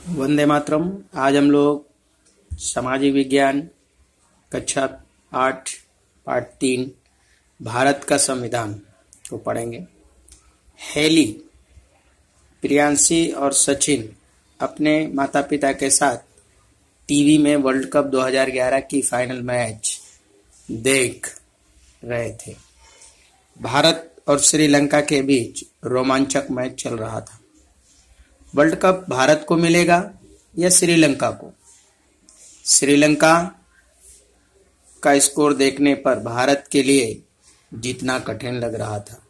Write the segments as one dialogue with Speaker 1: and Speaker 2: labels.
Speaker 1: वंदे मातरम। आज हम लोग सामाजिक विज्ञान कक्षा 8 पाठ 3 भारत का संविधान को पढ़ेंगे। हेली, प्रियांशी और सचिन अपने माता पिता के साथ टीवी में वर्ल्ड कप 2011 की फाइनल मैच देख रहे थे। भारत और श्रीलंका के बीच रोमांचक मैच चल रहा था। वर्ल्ड कप भारत को मिलेगा या श्रीलंका को? श्रीलंका का स्कोर देखने पर भारत के लिए जीतना कठिन लग रहा था,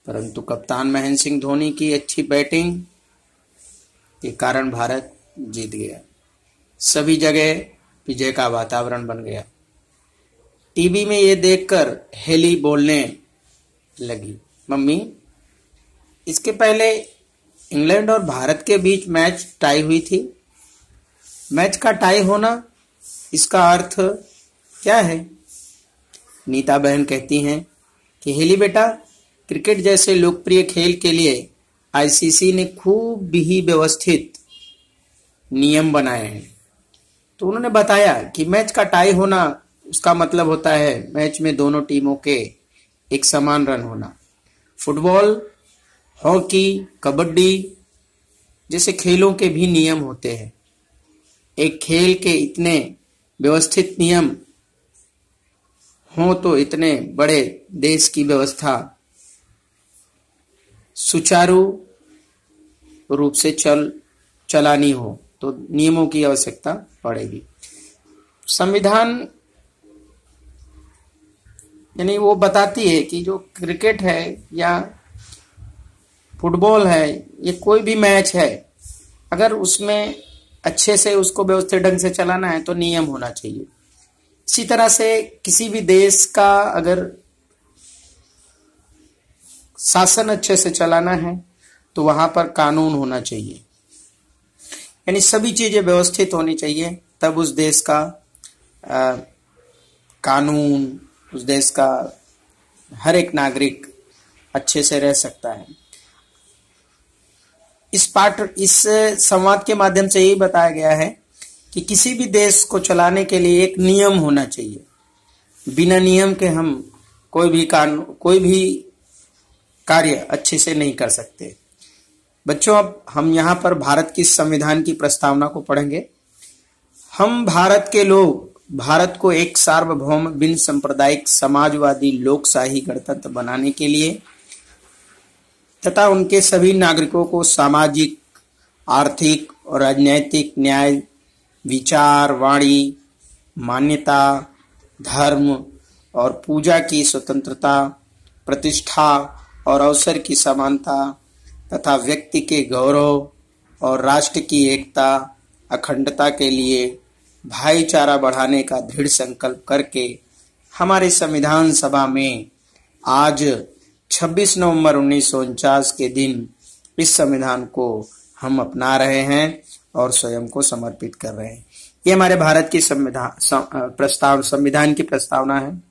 Speaker 1: परंतु कप्तान महेंद्र सिंह धोनी की अच्छी बैटिंग के कारण भारत जीत गया। सभी जगह विजय का वातावरण बन गया। टीवी में ये देखकर हेली बोलने लगी, मम्मी, इसके पहले इंग्लैंड और भारत के बीच मैच टाई हुई थी। मैच का टाई होना, इसका अर्थ क्या है? नीता बहन कहती हैं कि हेली बेटा, क्रिकेट जैसे लोकप्रिय खेल के लिए आईसीसी ने खूब ही व्यवस्थित नियम बनाए हैं। तो उन्होंने बताया कि मैच का टाई होना, उसका मतलब होता है मैच में दोनों टीमों के एक समान रन होना। फुटबॉल, हॉकी, कबड्डी जैसे खेलों के भी नियम होते हैं। एक खेल के इतने व्यवस्थित नियम हों तो इतने बड़े देश की व्यवस्था सुचारू रूप से चलानी हो तो नियमों की आवश्यकता पड़ेगी। संविधान यानी वो बताती है कि जो क्रिकेट है या फुटबॉल है, ये कोई भी मैच है, अगर उसमें अच्छे से उसको व्यवस्थित ढंग से चलाना है तो नियम होना चाहिए। इसी तरह से किसी भी देश का अगर शासन अच्छे से चलाना है तो वहां पर कानून होना चाहिए, यानी सभी चीजें व्यवस्थित होनी चाहिए, तब उस देश का कानून, उस देश का हर एक नागरिक अच्छे से रह सकता है। इस संवाद के माध्यम से यही बताया गया है कि किसी भी देश को चलाने के लिए एक नियम होना चाहिए। बिना नियम के हम कोई भी कार्य अच्छे से नहीं कर सकते। बच्चों, अब हम यहाँ पर भारत की संविधान की प्रस्तावना को पढ़ेंगे। हम भारत के लोग भारत को एक सार्वभौम, बिन सांप्रदायिक, समाजवादी, लोकशाही गणतंत्र बनाने के लिए तथा उनके सभी नागरिकों को सामाजिक, आर्थिक और राजनैतिक न्याय, विचार, वाणी, मान्यता, धर्म और पूजा की स्वतंत्रता, प्रतिष्ठा और अवसर की समानता तथा व्यक्ति के गौरव और राष्ट्र की एकता, अखंडता के लिए भाईचारा बढ़ाने का दृढ़ संकल्प करके हमारे संविधान सभा में आज 26 नवंबर 1949 के दिन इस संविधान को हम अपना रहे हैं और स्वयं को समर्पित कर रहे हैं। ये हमारे भारत की संविधान की प्रस्तावना है।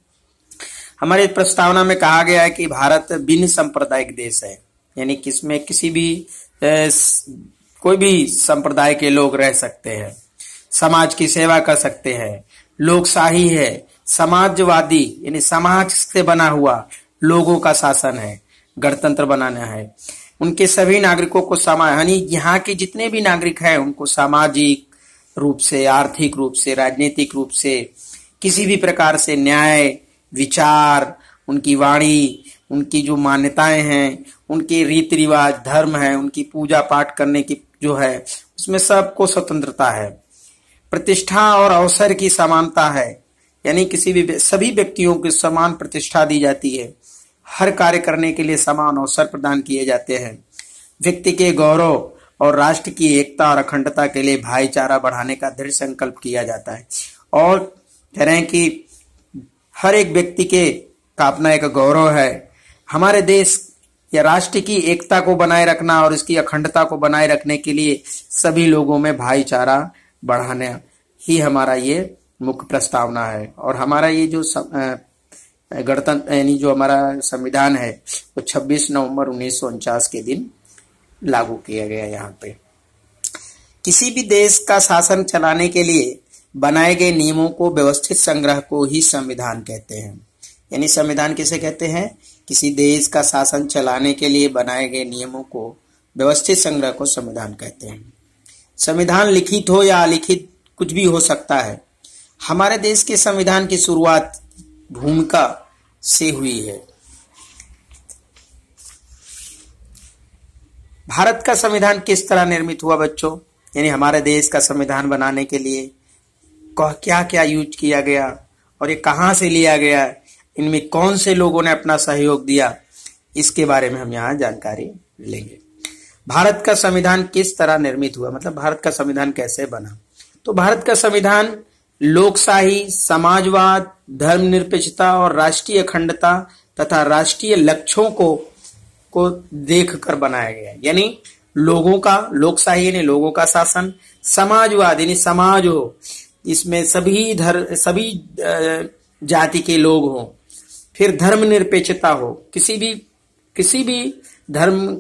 Speaker 1: हमारे प्रस्तावना में कहा गया है कि भारत बिन सांप्रदायिक देश है, यानी किसमें किसी भी कोई भी संप्रदाय के लोग रह सकते हैं, समाज की सेवा कर सकते हैं, लोकशाही है, समाजवादी यानी समाज से बना हुआ लोगों का शासन है, गणतंत्र बनाना है। उनके सभी नागरिकों को यानी यहाँ के जितने भी नागरिक हैं उनको सामाजिक रूप से, आर्थिक रूप से, राजनीतिक रूप से किसी भी प्रकार से न्याय, विचार, उनकी वाणी, उनकी जो मान्यताएं हैं, उनके रीति रिवाज, धर्म है, उनकी पूजा पाठ करने की जो है, उसमें सबको स्वतंत्रता है। प्रतिष्ठा और अवसर की समानता है, यानी सभी व्यक्तियों को समान प्रतिष्ठा दी जाती है, हर कार्य करने के लिए समान अवसर प्रदान किए जाते हैं। व्यक्ति के गौरव और राष्ट्र की एकता और अखंडता के लिए भाईचारा बढ़ाने का दृढ़ संकल्प किया जाता है। और कह रहे हैं कि हर एक व्यक्ति का अपना एक गौरव है। हमारे देश या राष्ट्र की एकता को बनाए रखना और इसकी अखंडता को बनाए रखने के लिए सभी लोगों में भाईचारा बढ़ाना ही हमारा ये मुख्य प्रस्तावना है। और हमारा ये जो गणतंत्र यानी जो हमारा संविधान है वो 26 नवंबर 1949 के दिन लागू किया गया। यहाँ पे किसी भी देश का शासन चलाने के लिए बनाए गए नियमों को व्यवस्थित संग्रह को ही संविधान कहते हैं। यानी संविधान किसे कहते हैं? किसी देश का शासन चलाने के लिए बनाए गए नियमों को व्यवस्थित संग्रह को संविधान कहते हैं। संविधान लिखित हो या अलिखित कुछ भी हो सकता है। हमारे देश के संविधान की शुरुआत भूमिका से हुई है। भारत का संविधान किस तरह निर्मित हुआ बच्चों? यानी हमारे देश का संविधान बनाने के लिए क्या क्या यूज किया गया और ये कहां से लिया गया, इनमें कौन से लोगों ने अपना सहयोग दिया, इसके बारे में हम यहाँ जानकारी लेंगे। भारत का संविधान किस तरह निर्मित हुआ, मतलब भारत का संविधान कैसे बना? तो भारत का संविधान लोकशाही, समाजवाद, धर्मनिरपेक्षता और राष्ट्रीय अखंडता तथा राष्ट्रीय लक्ष्यों को देखकर बनाया गया। यानी लोगों का, लोकशाही यानी लोगों का शासन, समाजवाद यानी समाज हो, इसमें सभी जाति के लोग हों, फिर धर्मनिरपेक्षता हो, किसी भी धर्म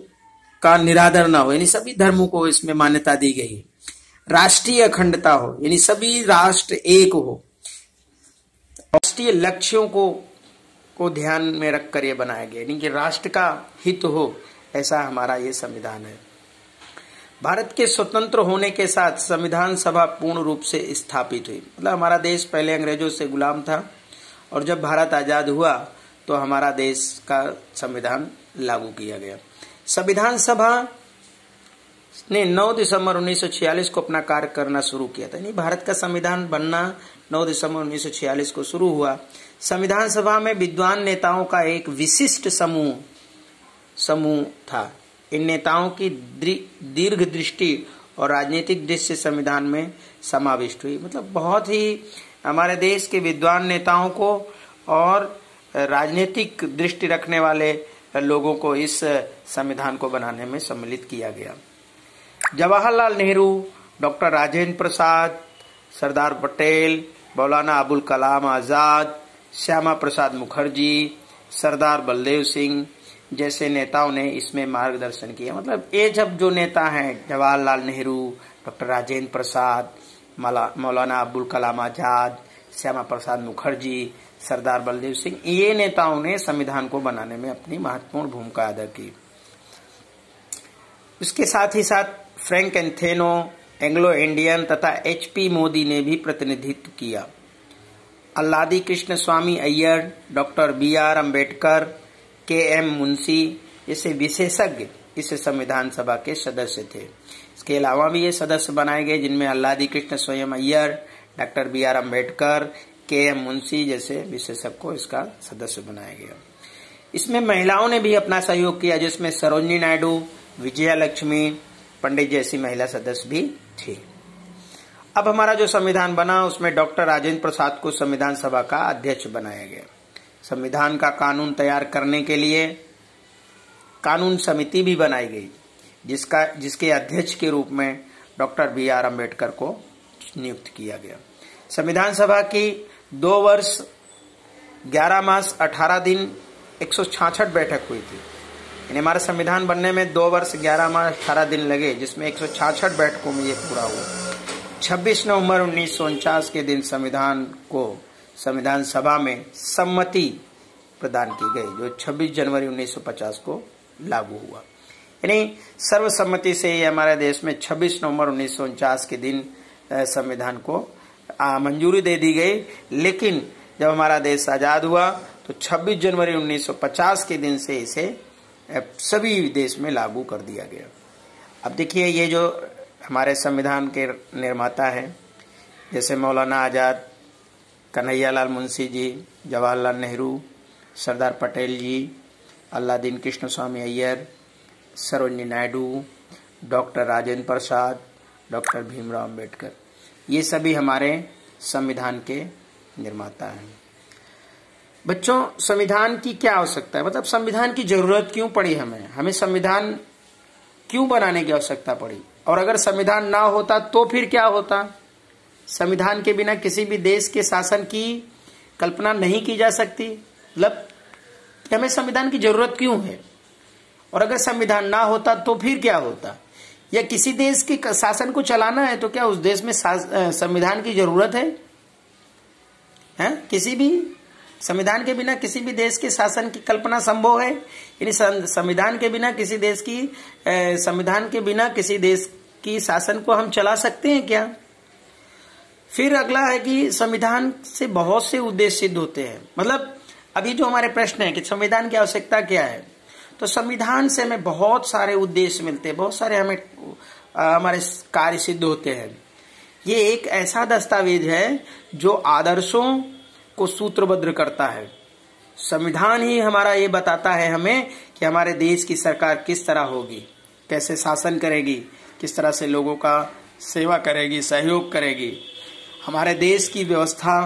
Speaker 1: का निरादर ना हो, यानी सभी धर्मों को इसमें मान्यता दी गई है। राष्ट्रीय अखंडता हो, यानी सभी राष्ट्र एक हो। राष्ट्रीय लक्ष्यों को ध्यान में रखकर ये बनाया गया, यानी कि राष्ट्र का हित हो, ऐसा हमारा ये संविधान है। भारत के स्वतंत्र होने के साथ संविधान सभा पूर्ण रूप से स्थापित हुई। मतलब हमारा देश पहले अंग्रेजों से गुलाम था और जब भारत आजाद हुआ तो हमारा देश का संविधान लागू किया गया। संविधान सभा ने 9 दिसंबर 1946 को अपना कार्य करना शुरू किया था। यानी भारत का संविधान बनना 9 दिसंबर 1946 को शुरू हुआ। संविधान सभा में विद्वान नेताओं का एक विशिष्ट समूह था। इन नेताओं की दीर्घ दृष्टि और राजनीतिक दृष्टि से संविधान में समाविष्ट हुई। मतलब बहुत ही हमारे देश के विद्वान नेताओं को और राजनीतिक दृष्टि रखने वाले लोगों को इस संविधान को बनाने में सम्मिलित किया गया। जवाहरलाल नेहरू, डॉक्टर राजेंद्र प्रसाद, सरदार पटेल, मौलाना अबुल कलाम आजाद, श्यामा प्रसाद मुखर्जी, सरदार बलदेव सिंह जैसे नेताओं ने इसमें मार्गदर्शन किया। मतलब ये जब जो नेता हैं, जवाहरलाल नेहरू, डॉक्टर राजेंद्र प्रसाद, मौलाना अबुल कलाम आजाद, श्यामा प्रसाद मुखर्जी, सरदार बलदेव सिंह, ये नेताओं ने संविधान को बनाने में अपनी महत्वपूर्ण भूमिका अदा की। इसके साथ ही साथ फ्रैंक एंथेनो, एंग्लो इंडियन तथा HP मोदी ने भी प्रतिनिधित्व किया। Alladi Krishnaswami Ayyar, doctor BR Ambedkar, KM Munshi जैसे विशेषज्ञ इस संविधान सभा के सदस्य थे। इसके अलावा भी ये सदस्य बनाए गए जिनमें अल्लादी कृष्ण स्वयं Iyer, doctor BR Ambedkar, KM Munshi जैसे विशेषज्ञ को इसका सदस्य बनाया गया। इसमें महिलाओं ने भी अपना सहयोग किया, जिसमें सरोजिनी नायडू, विजया लक्ष्मी पंडित जैसी महिला सदस्य भी थी। अब हमारा जो संविधान बना उसमें डॉक्टर राजेंद्र प्रसाद को संविधान सभा का अध्यक्ष बनाया गया। संविधान का कानून तैयार करने के लिए कानून समिति भी बनाई गई, जिसके अध्यक्ष के रूप में डॉक्टर BR अम्बेडकर को नियुक्त किया गया। संविधान सभा की 2 वर्ष 11 मास 18 दिन 166 बैठक हुई थी। यानी हमारा संविधान बनने में 2 वर्ष 11 मास 18 दिन लगे, जिसमें 166 बैठकों में ये पूरा हुआ। 26 नवंबर 1949 के दिन संविधान सभा में सम्मति प्रदान की गई, जो 26 जनवरी 1950 को लागू हुआ। यानी सर्वसम्मति से ये हमारे देश में 26 नवंबर 1949 के दिन संविधान को मंजूरी दे दी गई। लेकिन जब हमारा देश आजाद हुआ तो 26 जनवरी 1950 के दिन से इसे सभी देश में लागू कर दिया गया। अब देखिए, ये जो हमारे संविधान के निर्माता हैं, जैसे मौलाना आजाद, कन्हैयालाल मुंशी जी, जवाहरलाल नेहरू, सरदार पटेल जी, अल्लादीन कृष्ण स्वामी अय्यर, सरोजिनी नायडू, डॉक्टर राजेंद्र प्रसाद, डॉक्टर भीमराव अम्बेडकर, ये सभी हमारे संविधान के निर्माता हैं। बच्चों, संविधान की क्या आवश्यकता है, मतलब संविधान की जरूरत क्यों पड़ी हमें संविधान क्यों बनाने की आवश्यकता पड़ी, और अगर संविधान ना होता तो फिर क्या होता? संविधान के बिना किसी भी देश के शासन की कल्पना नहीं की जा सकती। मतलब हमें संविधान की जरूरत क्यों है, और अगर संविधान ना होता तो फिर क्या होता? या किसी देश के शासन को चलाना है तो क्या उस देश में संविधान की जरूरत है? किसी भी संविधान के बिना किसी भी देश के शासन की कल्पना संभव है? यानी संविधान के बिना किसी देश की संविधान के बिना किसी देश की शासन को हम चला सकते हैं क्या? फिर अगला है कि संविधान से बहुत से उद्देश्य सिद्ध होते हैं। मतलब अभी जो हमारे प्रश्न है कि संविधान की आवश्यकता क्या है, तो संविधान से हमें बहुत सारे उद्देश्य मिलते हैं, बहुत सारे हमारे कार्य सिद्ध होते हैं। ये एक ऐसा दस्तावेज है जो आदर्शों को सूत्रबद्ध करता है। संविधान ही हमारा ये बताता है हमें कि हमारे देश की सरकार किस तरह होगी, कैसे शासन करेगी, किस तरह से लोगों का सेवा करेगी, सहयोग करेगी, हमारे देश की व्यवस्था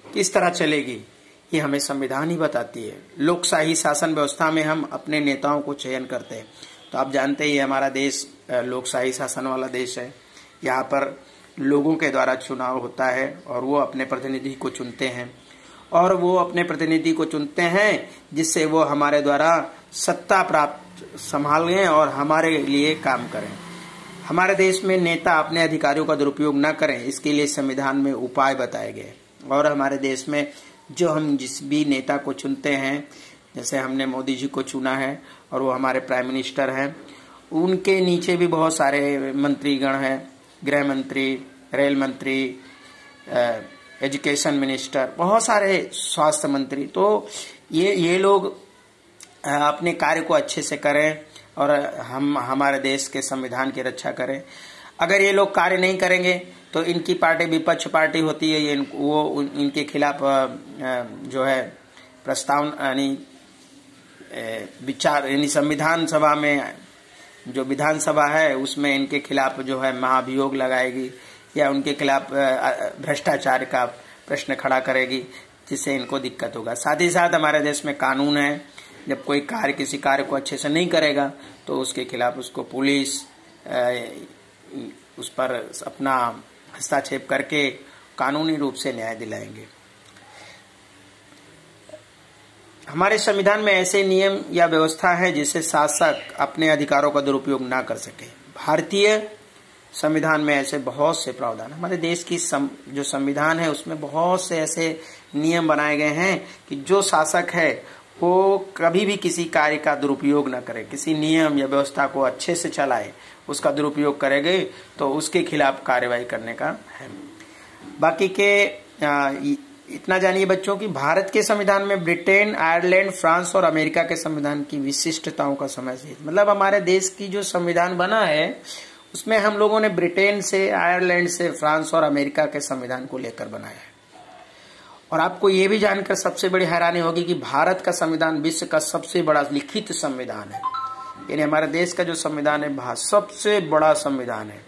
Speaker 1: किस तरह चलेगी, ये हमें संविधान ही बताती है। लोकशाही शासन व्यवस्था में हम अपने नेताओं को चयन करते हैं। तो आप जानते ही हमारा देश लोकशाही शासन वाला देश है। यहाँ पर लोगों के द्वारा चुनाव होता है और वो अपने प्रतिनिधि को चुनते हैं, और वो अपने प्रतिनिधि को चुनते हैं जिससे वो हमारे द्वारा सत्ता प्राप्त संभालें और हमारे लिए काम करें। हमारे देश में नेता अपने अधिकारियों का दुरुपयोग न करें, इसके लिए संविधान में उपाय बताए गए। और हमारे देश में जो हम जिस भी नेता को चुनते हैं, जैसे हमने मोदी जी को चुना है और वो हमारे प्राइम मिनिस्टर हैं, उनके नीचे भी बहुत सारे मंत्रीगण हैं, गृह मंत्री, रेल मंत्री, एजुकेशन मिनिस्टर, बहुत सारे स्वास्थ्य मंत्री। तो ये लोग अपने कार्य को अच्छे से करें और हम हमारे देश के संविधान की रक्षा करें। अगर ये लोग कार्य नहीं करेंगे तो इनकी पार्टी विपक्ष पार्टी होती है, वो इनके खिलाफ जो है प्रस्ताव यानी विचार यानी संविधान सभा में जो विधानसभा है उसमें इनके खिलाफ जो है महाभियोग लगाएगी या उनके खिलाफ भ्रष्टाचार का प्रश्न खड़ा करेगी, जिससे इनको दिक्कत होगा। साथ ही साथ हमारे देश में कानून है, जब कोई कार्य किसी कार्य को अच्छे से नहीं करेगा तो उसके खिलाफ उसको पुलिस उस पर अपना हस्तक्षेप करके कानूनी रूप से न्याय दिलाएंगे। हमारे संविधान में ऐसे नियम या व्यवस्था है जिससे शासक अपने अधिकारों का दुरुपयोग ना कर सके। भारतीय संविधान में ऐसे बहुत से प्रावधान, हमारे देश की जो संविधान है उसमें बहुत से ऐसे नियम बनाए गए हैं कि जो शासक है वो कभी भी किसी कार्य का दुरुपयोग न करे, किसी नियम या व्यवस्था को अच्छे से चलाए, उसका दुरुपयोग करेंगे तो उसके खिलाफ कार्रवाई करने का है। बाकी के इतना जानिए बच्चों कि भारत के संविधान में ब्रिटेन, आयरलैंड, फ्रांस और अमेरिका के संविधान की विशिष्टताओं का समावेश। मतलब हमारे देश की जो संविधान बना है उसमें हम लोगों ने ब्रिटेन से, आयरलैंड से, फ्रांस और अमेरिका के संविधान को लेकर बनाया है। और आपको ये भी जानकर सबसे बड़ी हैरानी होगी कि भारत का संविधान विश्व का सबसे बड़ा लिखित संविधान है। यानी हमारे देश का जो संविधान है सबसे बड़ा संविधान है।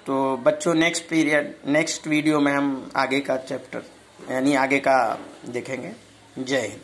Speaker 1: तो बच्चों नेक्स्ट वीडियो में हम आगे का चैप्टर यानी आगे का देखेंगे। जय हिंद।